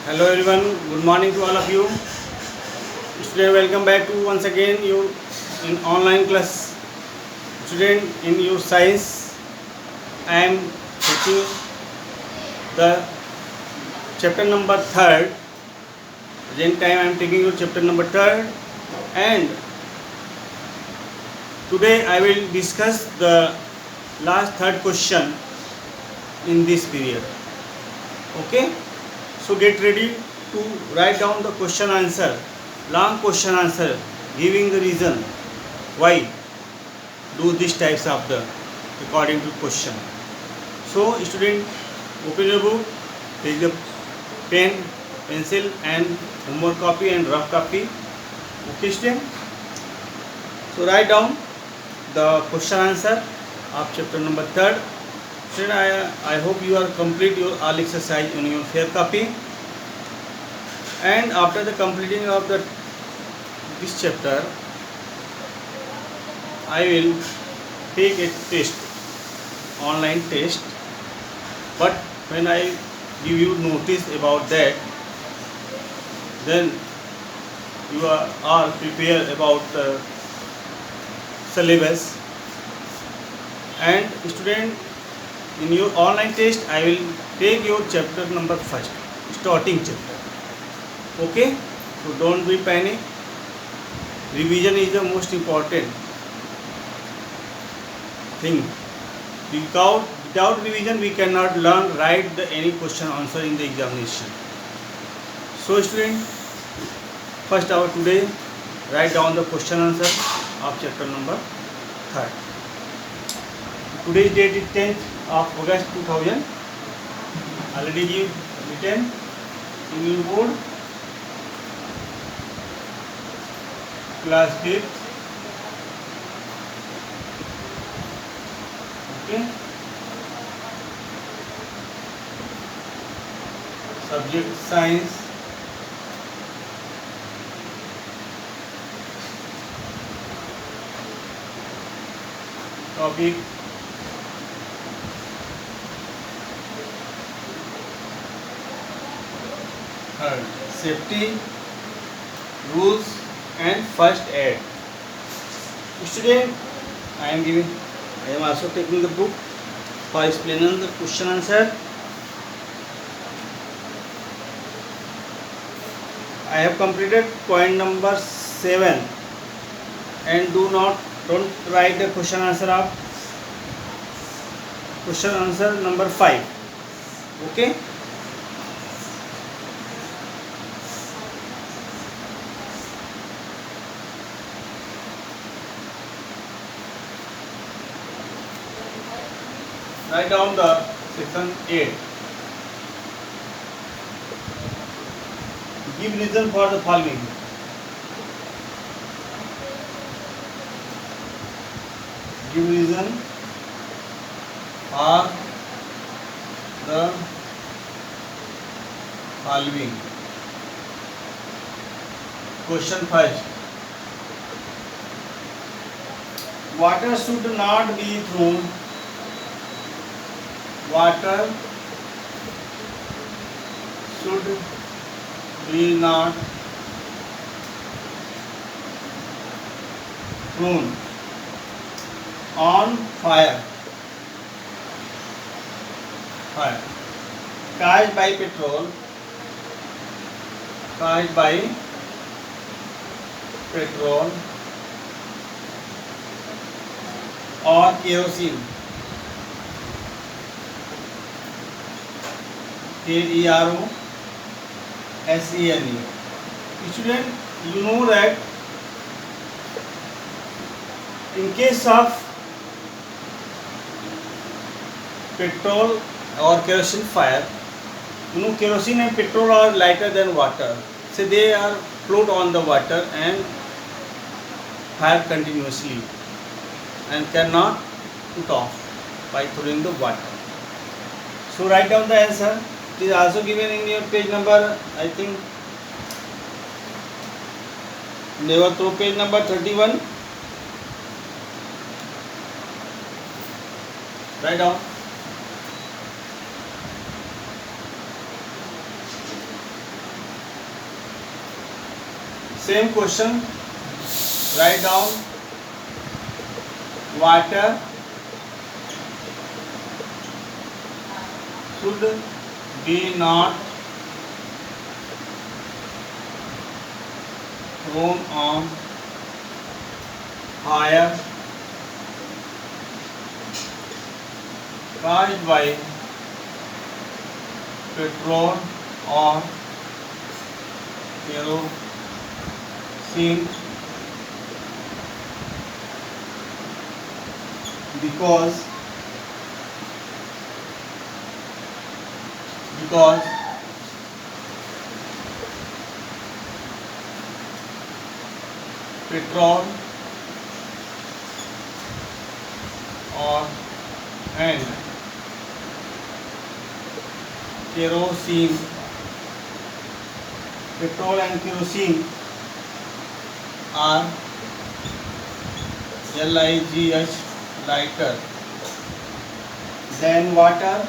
Hello everyone, good morning to all of you. Student, welcome back to once again you in online class. Student, in your science, I am taking the chapter number third. Present time I am taking your chapter number third, and today I will discuss the last third question in this period. Okay, so get ready to write down the question answer, long question answer, giving the reason why do these types of the according to question. So student, open your book, take the pen, pencil and homework copy and rough copy. Okay student, so write down the question answer of chapter number third. Student, I hope you are complete your all exercise in your fair copy, and after the completing of this chapter I will take a test, online test, but when I give you notice about that, then you are all prepared about the syllabus. And student, in your online test I will take your chapter number first, starting chapter. Okay, so don't be panic. Revision is the most important thing. Without revision we cannot learn write any question answer in the examination. So student, first our today write down the question answer of chapter number 3. Today's date is 10th of August 2000. Already give written in your board. Class 5th. Okay. Subject science. Topic safety, rules and first aid. Student, I am also taking the book for explaining the question answer. I have completed point number 7, and don't write the question answer of question answer number 5. Okay. Write down the section 8. Give reason for the following. Give reason for the following. Question first. Water should not be thrown. Water should be not thrown on fire. Caused by petrol. Caused by petrol or kerosene. KEROSENE. Student, you know that in case of petrol or kerosene fire, you know kerosene and petrol are lighter than water, so they are float on the water and fire continuously and cannot put off by throwing the water. So write down the answer. It is also given in your page number, I think, never throw page number 31. Write down. Same question. Write down water should be not thrown on fire caused by petrol or kerosene because petrol or and kerosene petrol and kerosene are LIGH lighter than water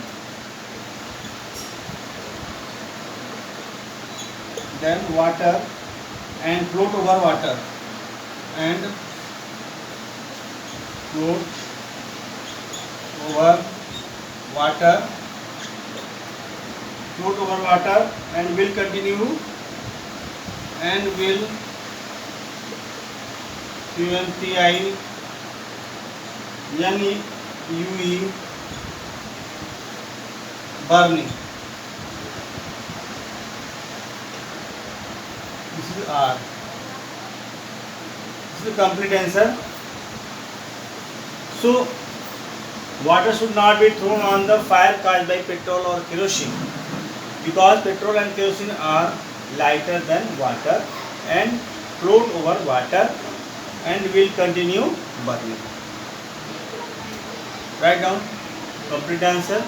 and float over water and float over water and will continue QNTINUE burning. This is R. This is the complete answer. So water should not be thrown on the fire caused by petrol or kerosene because petrol and kerosene are lighter than water and float over water and will continue burning. Write down complete answer.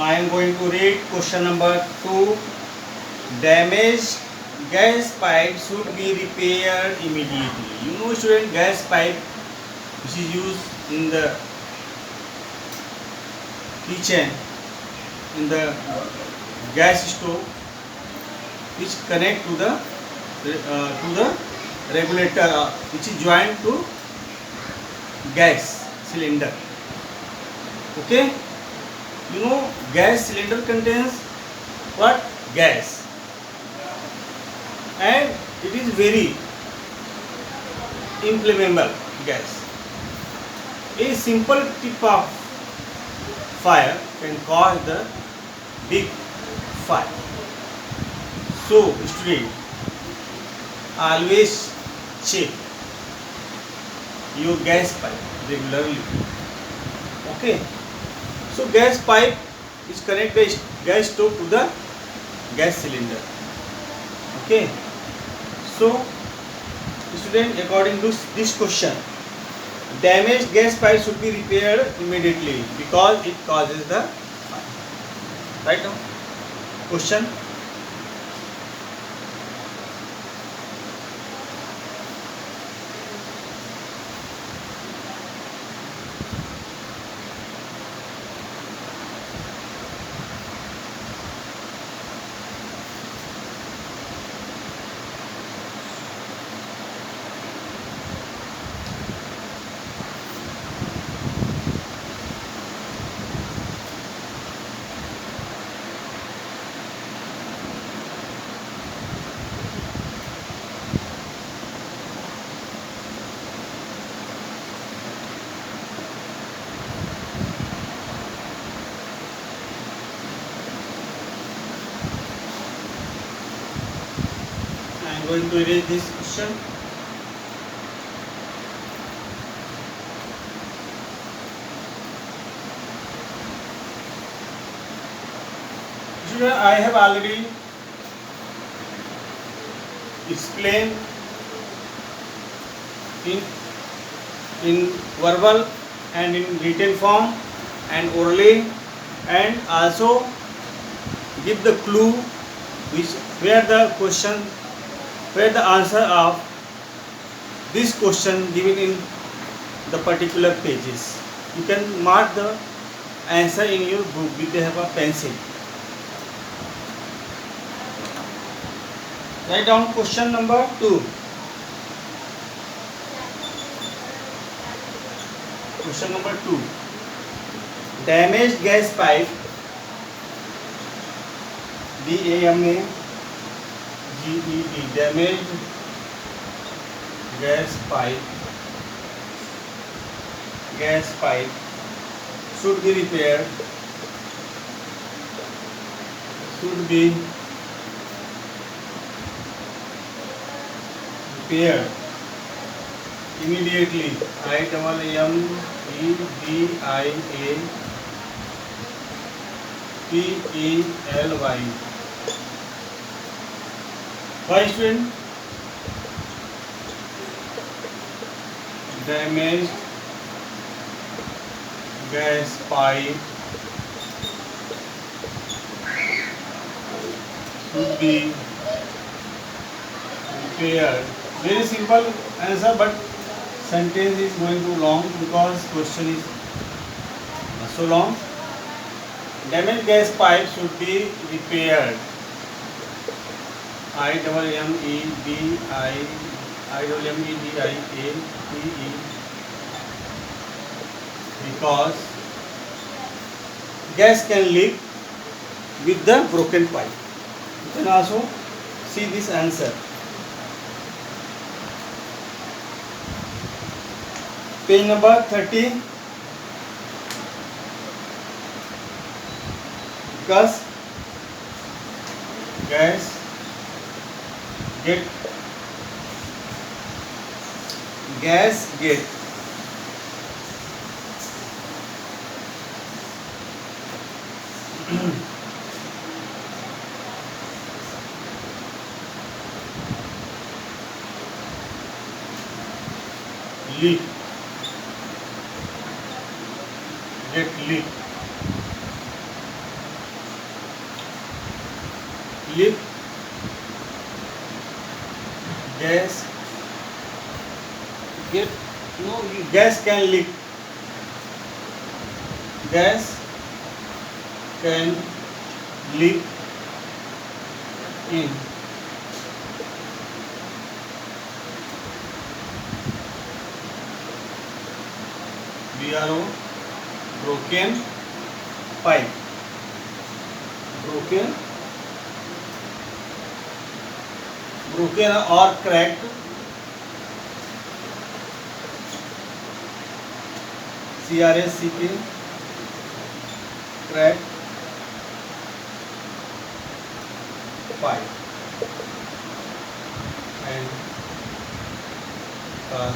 I am going to read question number 2. Damaged gas pipe should be repaired immediately. You know, student, gas pipe which is used in the kitchen, in the gas stove, which connect to the regulator, which is joined to gas cylinder. Okay. You know, gas cylinder contains what? Gas, and it is very inflammable gas. A simple tip of fire can cause the big fire. So, student, always check your gas pipe regularly. Okay. So gas pipe is connect the gas stove to the gas cylinder. Okay. So student, according to this question, damaged gas pipe should be repaired immediately because it causes the fire. Right now, question. Going to erase this question. I have already explained in in verbal and in written form and orally, and also give the clue which where the question, where the answer of this question given in the particular pages. You can mark the answer in your book with the help of pencil. Write down question number 2. Question number 2. Damaged gas pipe, DAMAGED, damaged gas pipe should be repaired, immediately. IMMEDIAPELY. Why, student? Damaged gas pipe should be repaired. Very simple answer, but sentence is going too long because question is so long. Damaged gas pipe should be repaired. IMMEDIAPE, because gas can leak with the broken pipe. You can also see this answer. Page number 30. Because gas get leak gas can leak. Gas can leak in BRO, broken pipe. Broken or cracked CRACK, cracked pipe and cause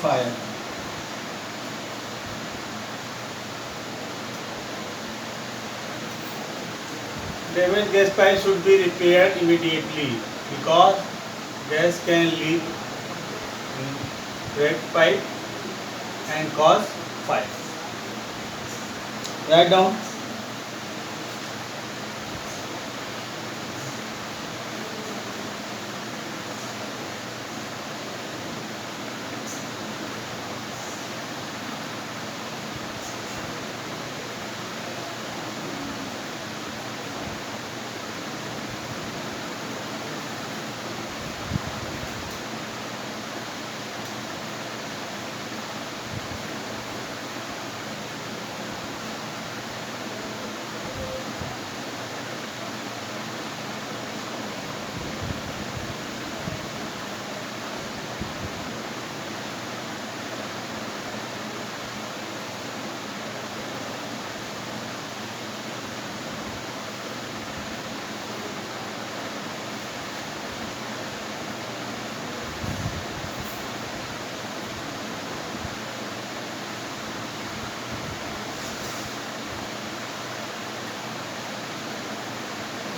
fire. Damaged gas pipe should be repaired immediately because gas can leak in cracked pipe and cause fire. Write down.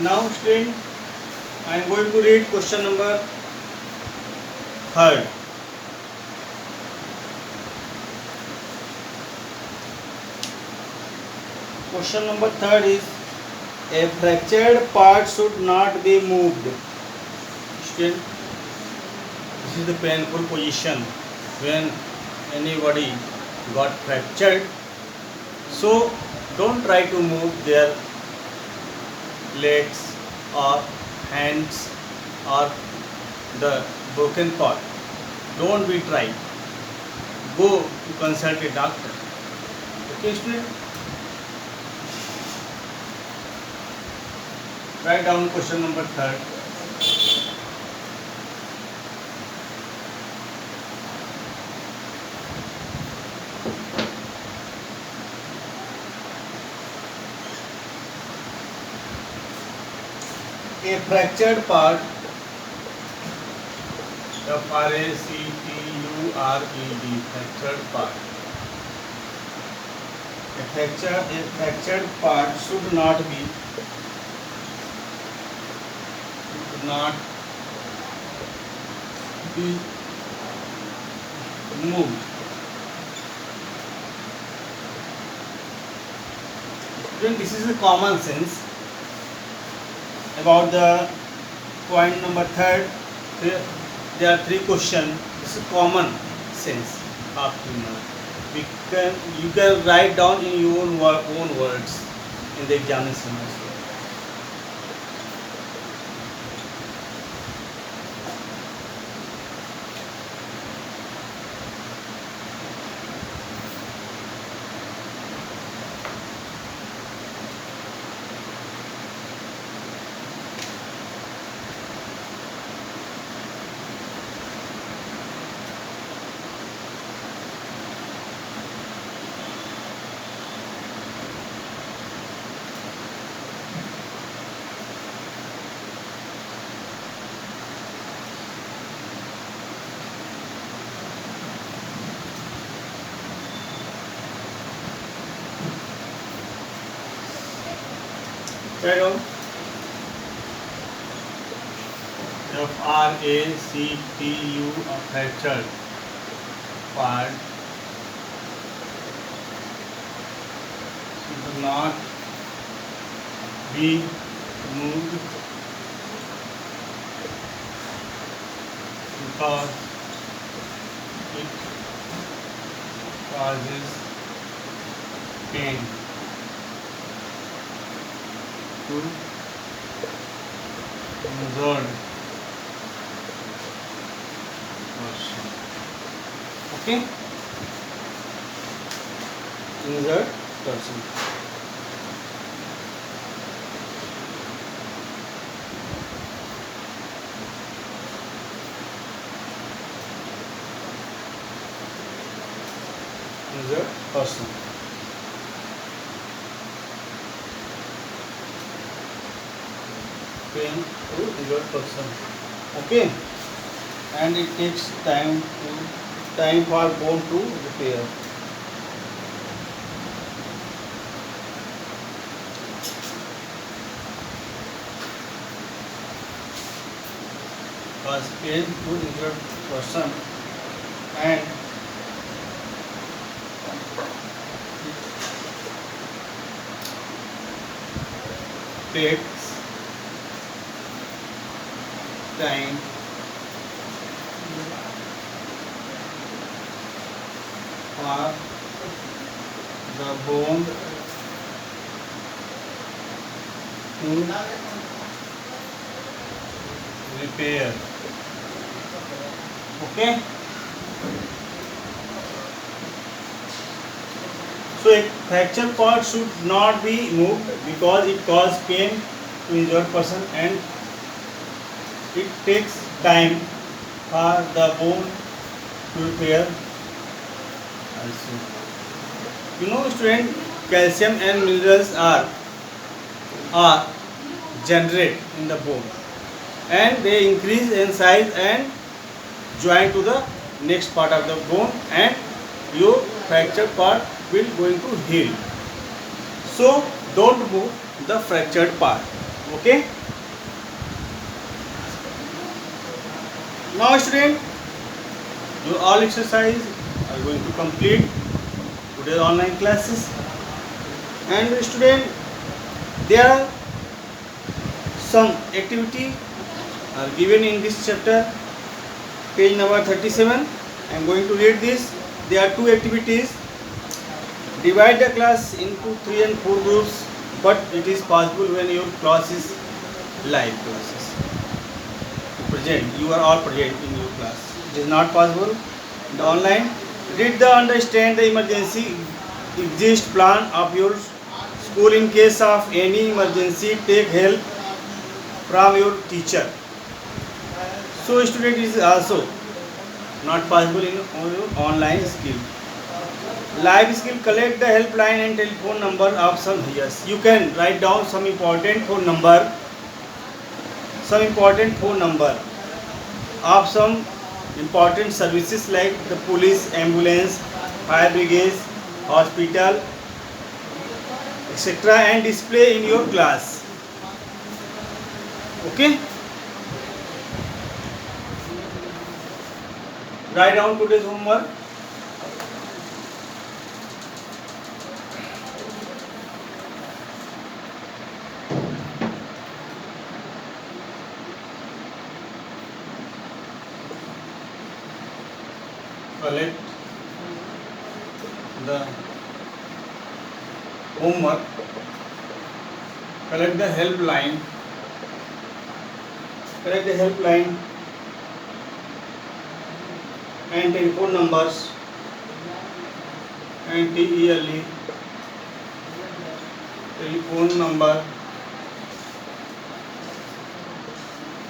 Now student, I am going to read question number third. Question number third is, a fractured part should not be moved. Student, this is the painful position when anybody got fractured. So don't try to move their legs or hands or the broken part. Don't be try. Go to consult a doctor. Okay, student? Write down question number third. A fractured part, F-R-A-C-T-U-R-E-D, fractured part. A fractured part should not be moved. Then this is the common sense about the point number third. There are three questions. This is common sense up to now. You can write down in your own words in the examination also. Write down F-R-A-C-T-U, fractured part should not be moved because it causes pain to injured person. Okay? Injured person. Injured person. Pain to injured person. Okay, and it takes time for bone to repair. Cause pain to injured person, and takes time for the bone to repair. Okay, so a fracture part should not be moved because it causes pain to injured person, and it takes time for the bone to repair also. You know, student, calcium and minerals are generated in the bone, and they increase in size and join to the next part of the bone, and your fractured part will going to heal. So don't move the fractured part. Okay. Now student, your all exercise are going to complete today's online classes. And student, there are some activity are given in this chapter, page number 37. I am going to read this. There are two activities. Divide the class into 3 and 4 groups, but it is possible when your class is live classes. Present, you are all present in your class. It is not possible in the online. Read the understand the emergency exist plan of your school. In case of any emergency, take help from your teacher. So student, is also not possible in online skill. Live skill, collect the helpline and telephone number of some. Yes, you can write down some important phone number, of some important services like the police, ambulance, fire brigade, hospital, etc., and display in your class. Okay. Write down today's homework. Collect the homework. Collect the helpline. And telephone numbers and TELE telephone number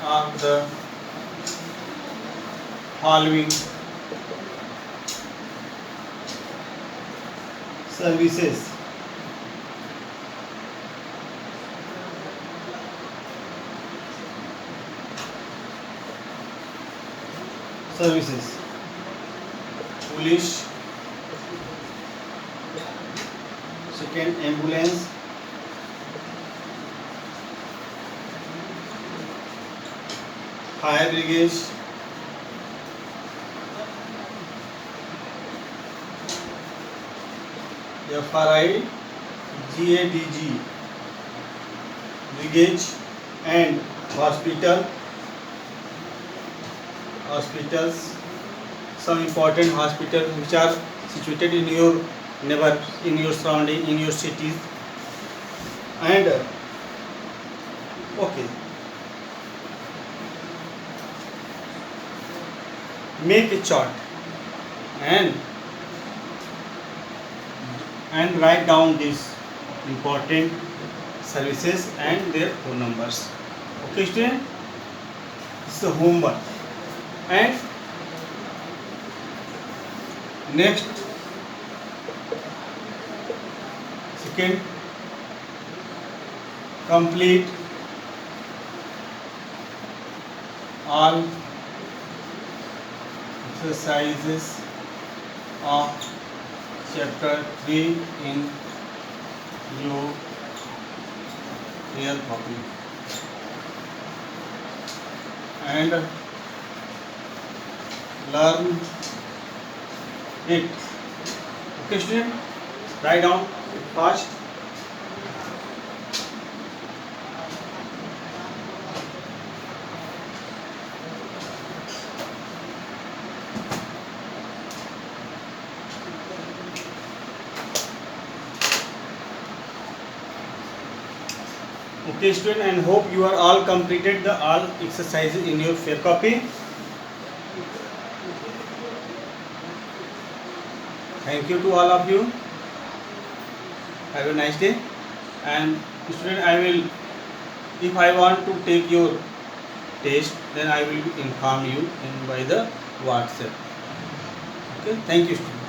of the following services. Police, second ambulance, fire brigade, FRI, GADG brigade, and hospitals, some important hospitals which are situated in your neighbor, in your surrounding, in your cities. And okay, make a chart and write down these important services and their phone numbers. Okay student, this is the homework. And next, second, complete all exercises of chapter 3 in your real copy and learn it. Okay student, write down fast. Okay student, and hope you are all completed the all exercises in your fair copy. Thank you to all of you. Have a nice day. And student, I will, if I want to take your test, then I will inform you by the WhatsApp. Okay, thank you student.